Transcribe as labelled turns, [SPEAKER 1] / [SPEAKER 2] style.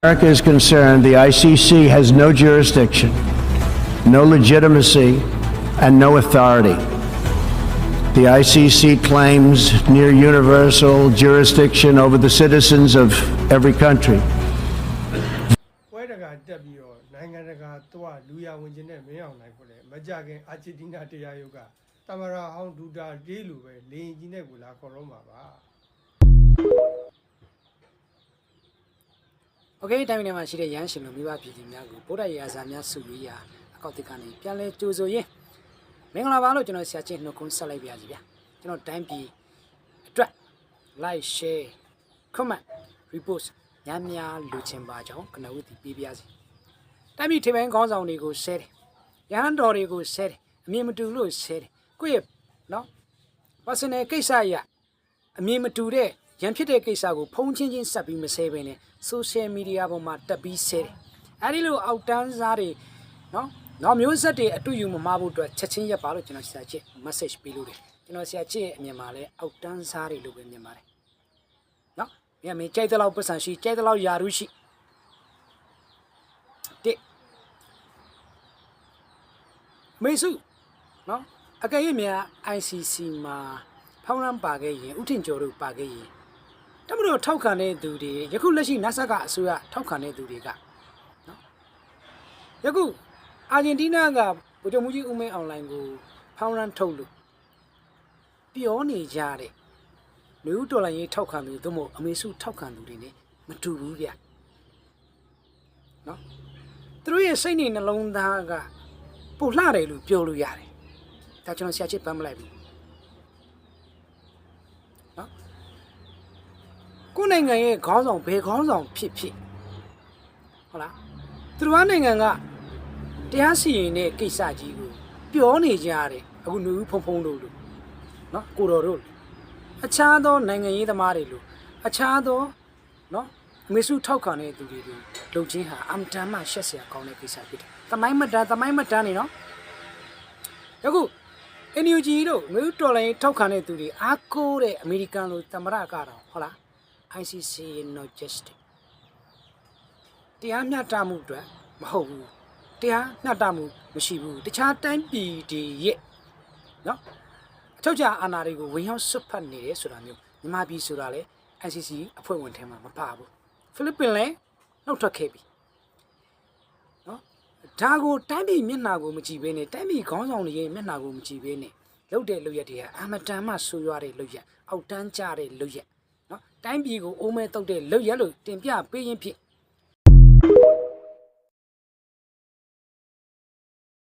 [SPEAKER 1] America is concerned, the ICC has no jurisdiction, no legitimacy, and no authority. The ICC claims near universal jurisdiction over the citizens of every country.
[SPEAKER 2] ပွဲတကာတက်ပြီးတော့နိုင်ငံတကာတော့လူရဝင်ခြင်းနဲ့မင်းအောင်နိုင်ကိုလည်းမကြခင်အာဂျင်တီးနားတရားရုံးကတမရာဟောင်းဒူတာတေးလိုပဲလေရင်ကြီးနဲ့ကိုလာခေါ်တော့မှာပါ
[SPEAKER 3] Okay တိုင်းပြည်မှာရှိတဲ့ရန်ရှင်လူမျိုးပြည်သူများကိုဗုဒ္ဓရာဇာများစုဝေးရာအကောက်တစ်ကနေပြန်လဲကြိုဆိုရင်မင်္ဂလာပါလို့ကျွန်တော်ဆရာချင်းနှုတ်ခွန်းဆက်လိုက်ပါရစီဗျာကျွန်တော်တိုင်းပြည်အတွက် like share comment repost ညများလူချင်းပါကြောင်းကနဦးတည်ပေးပါစီတိုင်းပြည်ထိပိုင်းခေါင်းဆောင်တွေကို share တယ်ရဟန်းတော်တွေကို share တယ်အမြင်မတူလို့ share တယ်ကိုယ့်ရဲ့နော် personal ကိစ္စရအမြင်မတူတဲ့ရန်ဖြစ်တဲ့ကိစ္စကိုဖုံးချင်းချင်းဆက်ပြီးမဆဲဘဲနဲ့ social media ပေါ်မှာတက်ပြီးဆဲတယ်အဲဒီလိုအောက်တန်းစားတွေနော်မျိုးဆက်တွေအတူယူမမဖို့အတွက်ချက်ချင်းရက်ပါလို့ကျွန်တော်ဆရာချစ် message ပေးလို့တယ်ကျွန်တော်ဆရာချစ်ရဲ့အမြင်မှာလည်းအောက်တန်းစားတွေလို့ပဲမြင်ပါတယ်နော်မင်းကြိုက်တဲ့လောက်ပတ်စံရှိကြိုက်တဲ့လောက်ယာရုရှိတိမေစုနော်အကယ်၍များ ICC မှာဖောင်းရမ်းပါခဲ့ရင်ဥထင်ကျော်တို့ပါခဲ့ရင်တမလို့ထောက်ခံတဲ့သူတွေယခုလက်ရှိ NASA ကအစိုးရထောက်ခံတဲ့သူတွေကနော်ယခုအာဂျင်တီးနားကဗိုလ်ချုပ်မှုကြီးဦးမင်းအွန်လိုင်းကိုဖောင်းရမ်းထုတ်လို့ပြောနေကြတဲ့လူဦးတော်လိုင်းရေးထောက်ခံသူသို့မဟုတ်အမေစုထောက်ခံသူတွေ ਨੇ မတူဘူးဗျနော်သူတို့ရဲ့စိတ်နေနှလုံးသားကပိုလှတယ်လို့ပြောလို့ရတယ်ဒါကျွန်တော်ဆရာချစ်ပန်းမလိုက်ဘူးနော်ကိုယ်နိုင်ငံရဲ့ခေါင်းဆောင်ဘယ်ခေါင်းဆောင်ဖြစ်ဖြစ်ဟုတ်လားသူတို့နိုင်ငံကတရားစီရင်တဲ့ကိစ္စကြီးကိုပြောနေကြရတယ်အခုလူဖုံဖုံလို့နော်ကိုတော်တို့အခြားသောနိုင်ငံရေးသမားတွေလို့အခြားသောနော်အမေစုထောက်ခံတဲ့သူတွေလို့လုံချင်းဟာအမ်တန်မှရှက်စရာကောင်းတဲ့ကိစ္စဖြစ်တယ်သမိုင်းမတန်းနေနော်ယခု NUG တို့မြို့တော်လိုင်းထောက်ခံတဲ့သူတွေအားကိုးတဲ့အမေရိကန်လိုသမ္မတကတော့ဟုတ်လား ICC no justice တရားမျှတမှုအတွက်မဟုတ်ဘူးတရားမျှတမှုမရှိဘူးတခြားတိုင်းပြည်တွေရဲ့နော်အထောက်အကျအာဏာတွေကိုဝင်ရောက်ဆွတ်ဖက်နေတယ်ဆိုတာမျိုးမြန်မာပြည်ဆိုတာလေ ICC အဖွဲ့ဝင်ထဲမှာမပါဘူးဖိလစ်ပင်လည်းနှုတ်ထွက်ခဲ့ပြီနော်ဒါကိုတိုင်းပြည်မျက်နှာကိုမကြည့်ဘဲနဲ့တိုင်းပြည်ခေါင်းဆောင်တွေရဲ့မျက်နှာကိုမကြည့်ဘဲနဲ့လုပ်တဲ့လုပ်ရက်တွေကအမတန်မှဆိုးရွားတဲ့လုပ်ရက်အောက်တန်းကျတဲ့လုပ်ရက်နော်တိုင်းပြည်ကိုအိုးမဲတုတ်တဲ့လုပ်ရက်လို့တင်ပြပေးရင်ဖြစ်